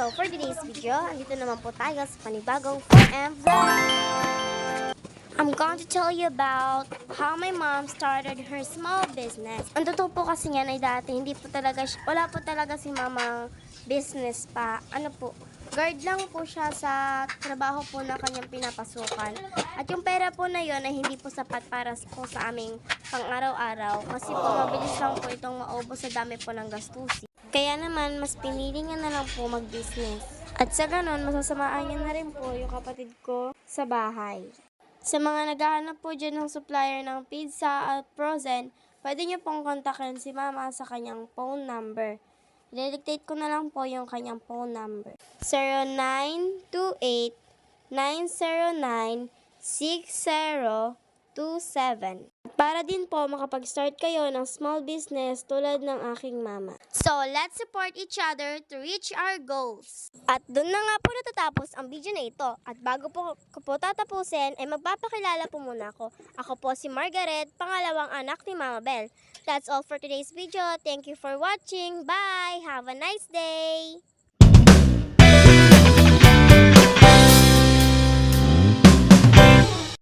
So for today's video, andito naman po tayo sa panibagong 4M vlog. I'm going to tell you about how my mom started her small business. Ang totoo po kasi yan ay dati, wala po talaga si mamang business pa. Guard lang po siya sa trabaho po na kanyang pinapasukan. At yung pera po na yun ay hindi po sapat para po sa aming pang-araw-araw. Kasi po mabilis lang po itong maubos sa dami po ng gastusin. Kaya naman, mas pinili niya na lang po mag-business. At sa ganon, masasamaan niya na rin po yung kapatid ko sa bahay. Sa mga naghahanap po dyan ng supplier ng pizza at frozen, pwede niyo pong kontakin si mama sa kanyang phone number. I-dictate ko na lang po yung kanyang phone number. 0928-909-6027. Para din po makapag-start kayo ng small business tulad ng aking mama. So, let's support each other to reach our goals. At doon na nga po natatapos ang video na ito. At bago po ko po tatapusin, ay magpapakilala po muna ako. Ako po si Margaret, pangalawang anak ni Mama Belle. That's all for today's video. Thank you for watching. Bye! Have a nice day!